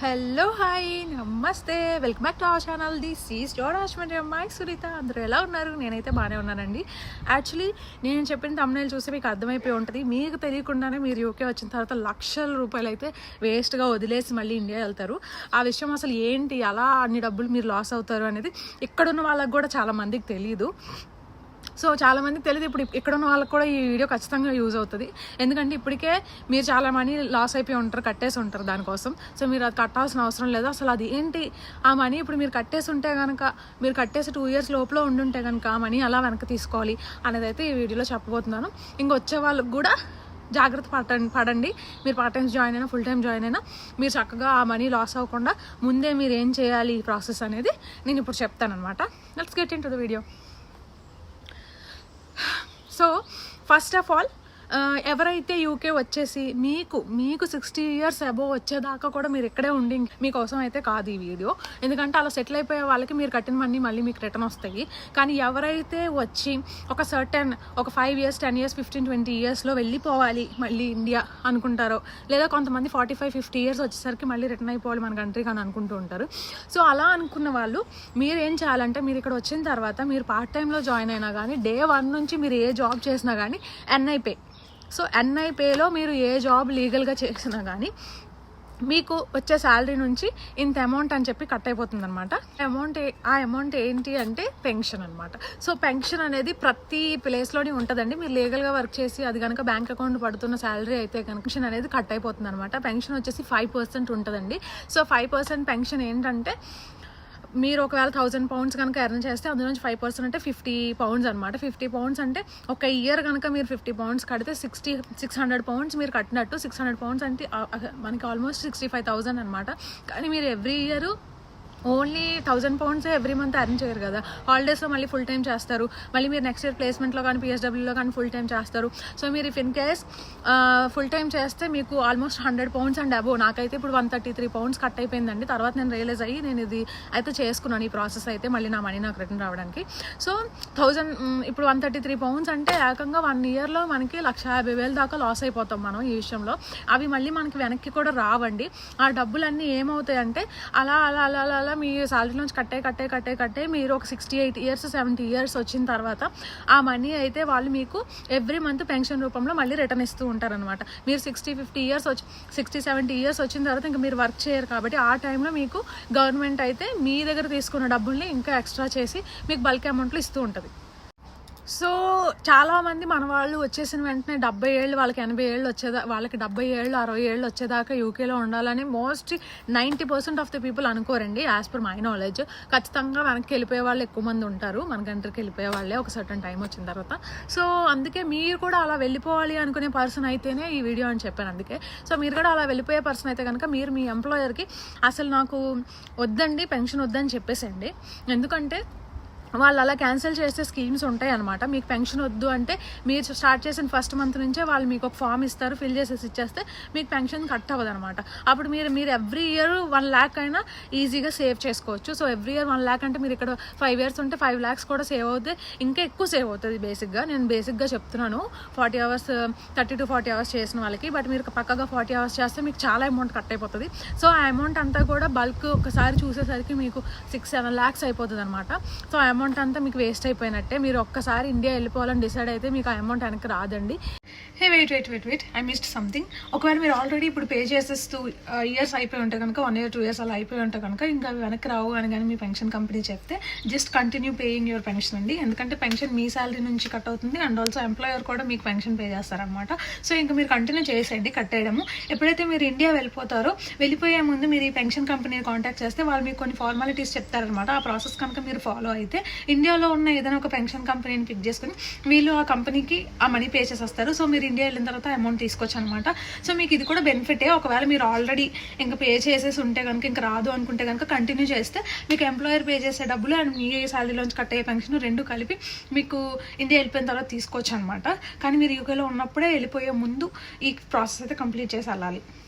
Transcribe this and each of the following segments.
Hello hi నమస్తే, welcome back to our channel. This is జోడాష్మెంట్ అమ్మాయి సునీత. అందరూ ఎలా ఉన్నారు? నేనైతే బాగానే ఉన్నానండి. యాక్చువల్లీ నేను చెప్పిన thumbnail చూస్తే మీకు అర్థమైపోయి ఉంటుంది. మీకు తెలియకుండానే మీరు యూకే వచ్చిన తర్వాత లక్షల రూపాయలు అయితే వేస్ట్గా వదిలేసి మళ్ళీ ఇండియా వెళ్తారు. ఆ విషయం అసలు ఏంటి, అలా అన్ని డబ్బులు మీరు లాస్ అవుతారు అనేది ఇక్కడున్న వాళ్ళకి కూడా చాలా మందికి తెలియదు. సో చాలామందికి తెలియదు. ఇప్పుడు ఇక్కడ ఉన్న వాళ్ళకి కూడా ఈ వీడియో ఖచ్చితంగా యూజ్ అవుతుంది. ఎందుకంటే ఇప్పటికే మీరు చాలా మనీ లాస్ అయిపోయి ఉంటారు, కట్టేసి ఉంటారు దానికోసం. సో మీరు అది కట్టాల్సిన అవసరం లేదు. అసలు అది ఏంటి ఆ మనీ, ఇప్పుడు మీరు కట్టేసి ఉంటే కనుక, మీరు కట్టేసి 2 years లోపల ఉండుంటే కనుక ఆ మనీ అలా వెనక్కి తీసుకోవాలి అనేది అయితే ఈ వీడియోలో చెప్పబోతున్నాను. ఇంకొచ్చే వాళ్ళకి కూడా జాగ్రత్త పడండి. మీరు పార్ట్ టైమ్స్ జాయిన్ అయినా, ఫుల్ టైం జాయిన్ అయినా మీరు చక్కగా ఆ మనీ లాస్ అవ్వకుండా ముందే మీరు ఏం చేయాలి ఈ ప్రాసెస్ అనేది నేను ఇప్పుడు చెప్తాను అనమాట. Let's get in to the video. So first of all, ఎవరైతే యూకే వచ్చేసి మీకు 60 years అబోవ్ వచ్చేదాకా కూడా మీరు ఇక్కడే ఉండి మీకోసం అయితే కాదు ఈ వీడియో. ఎందుకంటే అలా సెటిల్ అయిపోయే వాళ్ళకి మీరు కట్టిన మనీ మళ్ళీ మీకు రిటర్న్ వస్తాయి. కానీ ఎవరైతే వచ్చి ఒక 5 years, 10 years, 15, 20 yearsలో వెళ్ళిపోవాలి మళ్ళీ ఇండియా అనుకుంటారో, లేదా కొంతమంది 45, 50 years వచ్చేసరికి మళ్ళీ రిటర్న్ అయిపోవాలి మన కంట్రీకి అని అనుకుంటూ ఉంటారు. సో అలా అనుకున్న వాళ్ళు మీరు ఏం చేయాలంటే, మీరు ఇక్కడ వచ్చిన తర్వాత మీరు పార్ట్ టైంలో జాయిన్ అయినా కానీ, Day 1 నుంచి మీరు ఏ జాబ్ చేసినా కానీ NI పే. సో NI పేలో మీరు ఏ జాబ్ లీగల్గా చేసినా కానీ మీకు వచ్చే శాలరీ నుంచి ఇంత అమౌంట్ అని చెప్పి కట్ అయిపోతుంది అనమాట. ఆ అమౌంట్ ఏంటి అంటే పెన్షన్ అనమాట. సో పెన్షన్ అనేది ప్రతి ప్లేస్లోనే ఉంటుందండి. మీరు లీగల్గా వర్క్ చేసి అది కనుక బ్యాంక్ అకౌంట్ పడుతున్న శాలరీ అయితే కనుక పెన్షన్ అనేది కట్ అయిపోతుంది అనమాట. పెన్షన్ వచ్చేసి 5% ఉంటుందండి. సో 5% పెన్షన్ ఏంటంటే, మీరు ఒకవేళ 1000 pounds కనుక ఎర్న్ చేస్తే అందులో నుంచి 5% అంటే 50 pounds అనమాట. 50 pounds అంటే ఒక ఇయర్ కనుక మీరు 50 pounds కడితే 600 pounds మీరు కట్టినట్టు. 600 pounds అంటే మనకి ఆల్మోస్ట్ 65,000 అనమాట. కానీ మీరు every year only 1000 pounds every month earn చేయరు కదా. హాలిడేస్లో మళ్ళీ ఫుల్ టైం చేస్తారు. మళ్ళీ మీరు నెక్స్ట్ ఇయర్ ప్లేస్మెంట్లో కానీ PSWలో కానీ ఫుల్ టైం చేస్తారు. సో మీరు if in case full time చేస్తే మీకు ఆల్మోస్ట్ 100 pounds అండ్ అబోవ్. నాకైతే ఇప్పుడు 133 pounds కట్ అయిపోయిందండి. తర్వాత నేను రియలైజ్ అయ్యి నేను ఇది అయితే చేసుకున్నాను, ఈ ప్రాసెస్ అయితే మళ్ళీ నా మనీ నాకు రిటర్న్ రావడానికి. సో 1000 ఇప్పుడు 133 pounds అంటే ఏకంగా 1 yearలో మనకి 150,000 దాకా లాస్ అయిపోతాం మనం ఈ విషయంలో. అవి మళ్ళీ మనకి వెనక్కి కూడా రావండి. ఆ డబ్బులన్నీ ఏమవుతాయంటే అలా అలా అలా అలా మీ శాలరీ నుంచి కట్టే మీరు ఒక 68 years, 70 years వచ్చిన తర్వాత ఆ మనీ అయితే వాళ్ళు మీకు ఎవ్రీ మంత్ పెన్షన్ రూపంలో మళ్ళీ రిటర్న్ ఇస్తూ ఉంటారనమాట. మీరు 60, 70 years వచ్చిన తర్వాత ఇంకా మీరు వర్క్ చేయరు కాబట్టి ఆ టైంలో మీకు గవర్నమెంట్ అయితే మీ దగ్గర తీసుకున్న డబ్బుల్ని ఇంకా ఎక్స్ట్రా చేసి మీకు బల్క్ అమౌంట్లో ఇస్తూ ఉంటుంది. సో చాలామంది మన వాళ్ళు వచ్చేసిన వెంటనే 70 ఏళ్ళు, వాళ్ళకి 80 ఏళ్ళు వాళ్ళకి 70 ఏళ్ళు, 60 ఏళ్ళు వచ్చేదాకా యూకేలో ఉండాలని మోస్ట్లీ 90% ఆఫ్ ద పీపుల్ అనుకోరండి. యాజ్ పర్ మై నాలెడ్జ్ ఖచ్చితంగా వెనక్కి వెళ్ళిపోయే వాళ్ళు ఎక్కువ మంది ఉంటారు. మన కంట్రీకి వెళ్ళిపోయే వాళ్ళే ఒక సర్టన్ టైం వచ్చిన తర్వాత. సో అందుకే మీరు కూడా అలా వెళ్ళిపోవాలి అనుకునే పర్సన్ అయితేనే ఈ వీడియో అని చెప్పాను. అందుకే సో మీరు కూడా అలా వెళ్ళిపోయే పర్సన్ అయితే కనుక మీరు మీ ఎంప్లాయర్కి అసలు నాకు వద్దండి, పెన్షన్ వద్దని చెప్పేసండి. ఎందుకంటే వాళ్ళు అలా క్యాన్సిల్ చేసే స్కీమ్స్ ఉంటాయి అనమాట. మీకు పెన్షన్ వద్దు అంటే మీరు స్టార్ట్ చేసిన ఫస్ట్ మంత్ నుంచే వాళ్ళు మీకు ఒక ఫామ్ ఇస్తారు, ఫిల్ చేసేసి ఇచ్చేస్తే మీకు పెన్షన్ కట్ అవ్వదు అనమాట. అప్పుడు మీరు ఎవ్రీ ఇయర్ 1 lakh అయినా ఈజీగా సేవ్ చేసుకోవచ్చు. సో ఎవ్రీ ఇయర్ 1 lakh అంటే మీరు ఇక్కడ 5 years ఉంటే 5 lakhs కూడా సేవ్ అవుతుంది, ఇంకా ఎక్కువ సేవ్ అవుతుంది. నేను బేసిక్గా చెప్తున్నాను. 40 hours, 30 to 40 hours చేసిన వాళ్ళకి. బట్ మీరు పక్కగా 40 hours చేస్తే మీకు చాలా అమౌంట్ కట్ అయిపోతుంది. సో ఆ అమౌంట్ అంతా కూడా బల్క్ ఒకసారి చూసేసరికి మీకు 6-7 lakhs అయిపోతుంది అనమాట. సో ఆ అమౌంట్ అంతా మీకు వేస్ట్ అయిపోయినట్టే. మీరు ఒక్కసారి ఇండియా వెళ్ళిపోవాలని డిసైడ్ అయితే మీకు ఆ అమౌంట్ వెనక్కి రాదండి. Hey wait I missed something. ఒకవేళ మీరు ఆల్రెడీ ఇప్పుడు పే చేసేస్తూ ఇయర్స్ అయిపోయి ఉంటే కనుక 1 year, 2 years అలా అయిపోయి ఉంటే కనుక ఇంకా అవి వెనక్కి రావు అని కానీ మీ పెన్షన్ కంపెనీ చెప్తే just continue paying your pension అండి. ఎందుకంటే పెన్షన్ మీ శాలరీ నుంచి కట్ అవుతుంది అండ్ ఆల్సో ఎంప్లాయర్ కూడా మీకు పెన్షన్ పే చేస్తారనమాట. సో ఇంకా మీరు కంటిన్యూ చేసేయండి కట్టేయడము. ఎప్పుడైతే మీరు ఇండియా వెళ్ళిపోతారో, వెళ్ళిపోయే ముందు మీరు ఈ పెన్షన్ కంపెనీని కాంటాక్ట్ చేస్తే వాళ్ళు మీకు కొన్ని ఫార్మాలిటీస్ చెప్తారనమాట. ఆ ప్రాసెస్ కనుక మీరు ఫాలో అయితే ఇండియాలో ఉన్న ఏదైనా ఒక పెన్షన్ కంపెనీని పిక్ చేసుకుని వీళ్ళు ఆ కంపెనీకి ఆ మనీ పే చేసేస్తారు. సో మీరు ఇండియా వెళ్ళిన తర్వాత అమౌంట్ తీసుకోవచ్చు అనమాట. సో మీకు ఇది కూడా బెనిఫిటే. ఒకవేళ మీరు ఆల్రెడీ ఇంకా పే చేసేసి ఉంటే కనుక, ఇంకా రాదు అనుకుంటే కనుక కంటిన్యూ చేస్తే మీకు ఎంప్లాయర్ పే చేసే డబ్బులు అండ్ మీ శాలరీలోంచి కట్ అయ్యే పెన్షన్ 2 కలిపి మీకు ఇండియా వెళ్ళిపోయిన తర్వాత తీసుకోవచ్చు అనమాట. కానీ మీరు యూకేలో ఉన్నప్పుడే వెళ్ళిపోయే ముందు ఈ ప్రాసెస్ అయితే కంప్లీట్ చేసి వెళ్ళాలి.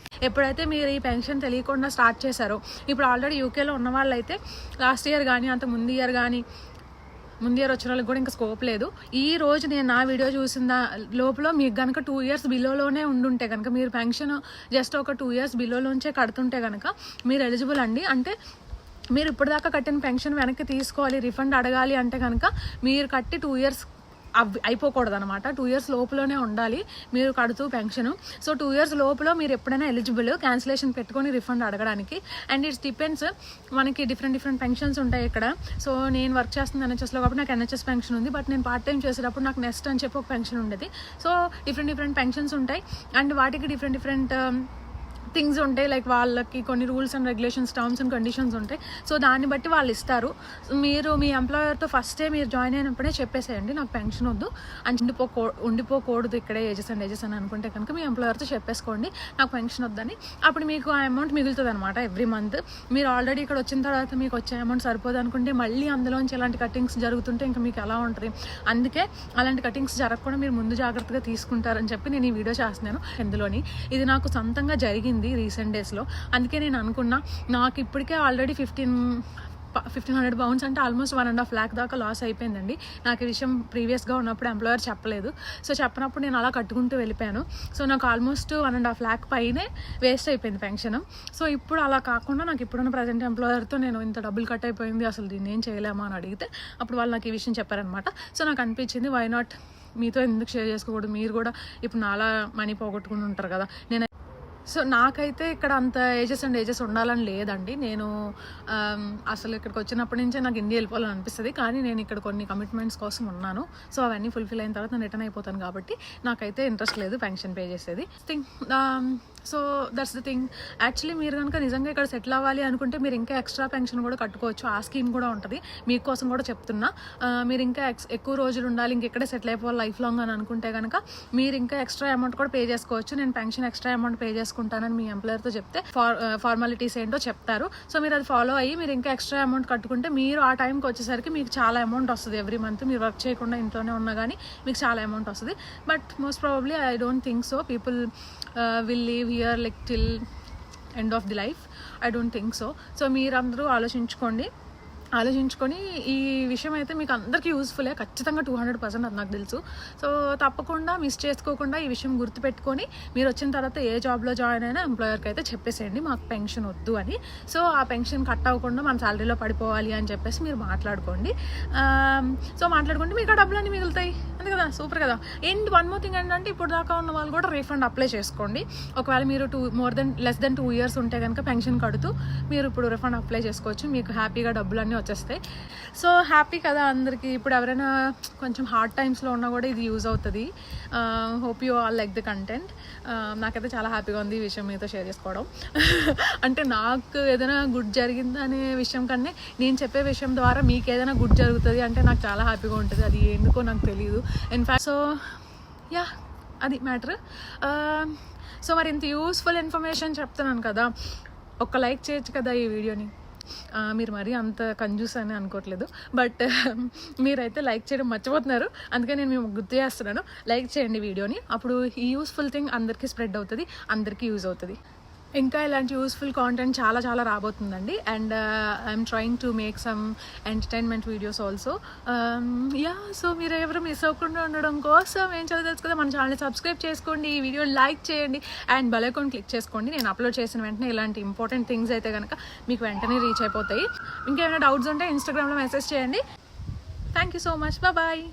ఎప్పుడైతే మీరు ఈ పెన్షన్ తెలియకుండా స్టార్ట్ చేశారో, ఇప్పుడు ఆల్రెడీ యూకేలో ఉన్న వాళ్ళు అయితే లాస్ట్ ఇయర్ కానీ అంత ముందు ఇయర్ కానీ ముందు ఇయర్ వచ్చిన వాళ్ళకి కూడా ఇంకా స్కోప్ లేదు. ఈ రోజు నేను నా వీడియో చూసిన లోపల మీకు కనుక 2 years బిలోలోనే ఉండుంటే కనుక, మీరు పెన్షన్ జస్ట్ ఒక 2 years బిలోలోంచే కడుతుంటే కనుక మీరు ఎలిజిబుల్ అండి. అంటే మీరు ఇప్పటిదాకా కట్టిన పెన్షన్ వెనక్కి తీసుకోవాలి, రిఫండ్ అడగాలి అంటే కనుక మీరు కట్టి 2 years అయిపోకూడదు అనమాట. 2 years లోపలనే ఉండాలి మీరు కడుతూ పెన్షన్. సో 2 years లోపల మీరు ఎప్పుడైనా ఎలిజిబుల్ క్యాన్సిలేషన్ పెట్టుకొని రిఫండ్ అడగడానికి. అండ్ ఇట్స్ డిపెండ్స్, మనకి డిఫరెంట్ పెన్షన్స్ ఉంటాయి ఇక్కడ. సో నేను వర్క్ చేస్తుంది NHSలో కాబట్టి నాకు NHS పెన్షన్ ఉంది. బట్ నేను పార్ట్ టైం చేసేటప్పుడు నాకు నెక్స్ట్ అని చెప్పి ఒక పెన్షన్ ఉండేది. సో డిఫరెంట్ పెన్షన్స్ ఉంటాయి అండ్ వాటికి డిఫరెంట్ థింగ్స్ ఉంటాయి. లైక్ వాళ్ళకి కొన్ని rules and regulations, terms and conditions ఉంటాయి. సో దాన్ని బట్టి వాళ్ళు ఇస్తారు. మీరు మీ ఎంప్లాయర్తో ఫస్టే మీరు జాయిన్ అయినప్పుడే చెప్పేసేయండి నాకు పెన్షన్ వద్దు అని, ఉండిపోకూడదు ఇక్కడే ఏజెస్ అని అనుకుంటే కనుక మీ ఎంప్లాయర్తో చెప్పేసుకోండి నాకు పెన్షన్ వద్దని. అప్పుడు మీకు ఆ అమౌంట్ మిగులుతుంది అనమాట ఎవ్రీ మంత్. మీరు ఆల్రెడీ ఇక్కడ వచ్చిన తర్వాత మీకు వచ్చే అమౌంట్ సరిపోదు అనుకుంటే మళ్ళీ అందులోంచి ఎలాంటి కటింగ్స్ జరుగుతుంటే ఇంకా మీకు ఎలా ఉంటుంది. అందుకే అలాంటి కటింగ్స్ జరగకుండా మీరు ముందు జాగ్రత్తగా తీసుకుంటారని చెప్పి నేను ఈ వీడియో చేస్తున్నాను. ఇందులోని ఇది నాకు సొంతంగా జరిగింది రీసెంట్ డేస్లో. అందుకే నేను అనుకున్నా, నాకు ఇప్పటికే ఆల్రెడీ 1500 pounds అంటే ఆల్మోస్ట్ 1.5 lakh దాకా లాస్ అయిపోయిందండి. నాకు ఈ విషయం ప్రీవియస్గా ఉన్నప్పుడు ఎంప్లాయర్ చెప్పలేదు. సో చెప్పినప్పుడు నేను అలా కట్టుకుంటూ వెళ్ళిపోయాను. సో నాకు ఆల్మోస్ట్ 1.5 lakh పైనే వేస్ట్ అయిపోయింది పెన్షన్. సో ఇప్పుడు అలా కాకుండా నాకు ఇప్పుడున్న ప్రజెంట్ ఎంప్లాయర్తో నేను ఇంత డబ్బులు కట్ అయిపోయింది, అసలు దీన్ని ఏం చేయలేమా అని అడిగితే అప్పుడు వాళ్ళు నాకు ఈ విషయం చెప్పారనమాట. సో నాకు అనిపించింది వై నాట్ మీతో ఎందుకు షేర్ చేసుకోకూడదు, మీరు కూడా ఇప్పుడు నాలా మనీ పోగొట్టుకుని ఉంటారు కదా. సో నాకైతే ఇక్కడ అంత ఏజెస్ ఉండాలని లేదండి. నేను అసలు ఇక్కడికి వచ్చినప్పటి నుంచే నాకు ఇండియా వెళ్ళిపోవాలని అనిపిస్తుంది. కానీ నేను ఇక్కడ కొన్ని కమిట్మెంట్స్ కోసం ఉన్నాను. సో అవన్నీ ఫుల్ఫిల్ అయిన తర్వాత నేను రిటర్న్ అయిపోతాను కాబట్టి నాకైతే ఇంట్రెస్ట్ లేదు పెన్షన్ పే చేసేది thing. So that's the thing. Actually మీరు కనుక నిజంగా ఇక్కడ సెటిల్ అవ్వాలి అనుకుంటే మీరు ఇంకా ఎక్స్ట్రా పెన్షన్ కూడా కట్టుకోవచ్చు. ఆ స్కీమ్ కూడా ఉంటుంది. మీకోసం కూడా చెప్తున్నా, మీరు ఇంకా ఎక్కువ రోజులు ఉండాలి, ఇంకెక్కడే సెటిల్ అయిపోవాలి లైఫ్ లాంగ్ అని అనుకుంటే కనుక మీరు ఇంకా ఎక్స్ట్రా అమౌంట్ కూడా పే చేసుకోవచ్చు. నేను పెన్షన్ ఎక్స్ట్రా అమౌంట్ పే చేసుకుంటానని మీ ఎంప్లాయర్తో చెప్తే ఫార్మాలిటీస్ ఏంటో చెప్తారు. సో మీరు అది ఫాలో అయ్యి మీరు ఇంకా ఎక్స్ట్రా అమౌంట్ కట్టుకుంటే మీరు ఆ టైంకి వచ్చేసరికి మీకు చాలా అమౌంట్ వస్తుంది. ఎవ్రీ మంత్ మీరు వర్క్ చేయకుండా ఇంట్లోనే ఉన్నా కానీ మీకు చాలా అమౌంట్ వస్తుంది. But most probably I don't think so people will live here like till end of the life. I don't think so. So మీరందరూ ఆలోచించుకొని ఈ విషయం అయితే మీకు అందరికీ యూస్ఫుల్లే ఖచ్చితంగా 200% అది నాకు తెలుసు. సో తప్పకుండా మిస్ చేసుకోకుండా ఈ విషయం గుర్తుపెట్టుకొని మీరు వచ్చిన తర్వాత ఏ జాబ్లో జాయిన్ అయినా ఎంప్లాయర్కి అయితే చెప్పేసేయండి మాకు పెన్షన్ వద్దు అని. సో ఆ పెన్షన్ కట్ అవ్వకుండా మన శాలరీలో పడిపోవాలి అని చెప్పేసి మీరు మాట్లాడుకోండి. సో మాట్లాడుకుంటే మీకు ఆ డబ్బులన్నీ మిగులుతాయి. అంతే కదా, సూపర్ కదా. అండ్ వన్ మోర్ థింగ్ ఏంటంటే ఇప్పుడు దాకా ఉన్న వాళ్ళు కూడా రీఫండ్ అప్లై చేసుకోండి. ఒకవేళ మీరు లెస్ దెన్ 2 years ఉంటే కనుక పెన్షన్ కడుతూ మీరు ఇప్పుడు రీఫండ్ అప్లై చేసుకోవచ్చు. మీకు హ్యాపీగా డబ్బులన్నీ వచ్చేస్తాయి. సో హ్యాపీ కదా అందరికీ. ఇప్పుడు ఎవరైనా కొంచెం హార్డ్ టైమ్స్లో ఉన్నా కూడా ఇది యూజ్ అవుతుంది. Hope you all like the content. నాకైతే చాలా హ్యాపీగా ఉంది ఈ విషయం మీతో షేర్ చేసుకోవడం. అంటే నాకు ఏదైనా గుడ్ జరిగిందనే విషయం కన్నా నేను చెప్పే విషయం ద్వారా మీకు ఏదైనా గుడ్ జరుగుతుంది అంటే నాకు చాలా హ్యాపీగా ఉంటుంది. అది ఎందుకో నాకు తెలియదు. ఇన్ఫ్యాక్ట్ సో యా అది మ్యాటర్. సో మరి ఇంత యూస్ఫుల్ ఇన్ఫర్మేషన్ చెప్తున్నాను కదా, ఒక్క లైక్ చేయొచ్చు కదా ఈ వీడియోని. మీరు మరీ అంత కంజూస్ అని అనుకోవట్లేదు, బట్ మీరైతే లైక్ చేయడం మర్చిపోతున్నారు. అందుకే నేను మేము గుర్తు చేస్తున్నాను, లైక్ చేయండి వీడియోని. అప్పుడు ఈ యూస్ఫుల్ థింగ్ అందరికీ స్ప్రెడ్ అవుతుంది, అందరికీ యూజ్ అవుతుంది. ఇంకా ఇలాంటి యూస్ఫుల్ కాంటెంట్ చాలా రాబోతుందండి. And I'm trying to make some entertainment videos also. So మీరు ఎవరు మిస్ అవ్వకుండా ఉండడం కోసం ఏం చదువుతుంది కదా, మన ఛానల్ని సబ్స్క్రైబ్ చేసుకోండి, ఈ వీడియో లైక్ చేయండి అండ్ బెల్ ఐకాన్ క్లిక్ చేసుకోండి. నేను అప్లోడ్ చేసిన వెంటనే ఇలాంటి ఇంపార్టెంట్ థింగ్స్ అయితే కనుక మీకు వెంటనే రీచ్ అయిపోతాయి. ఇంకేమైనా డౌట్స్ ఉంటే ఇన్స్టాగ్రామ్లో మెసేజ్ చేయండి. Thank you so much. Bye.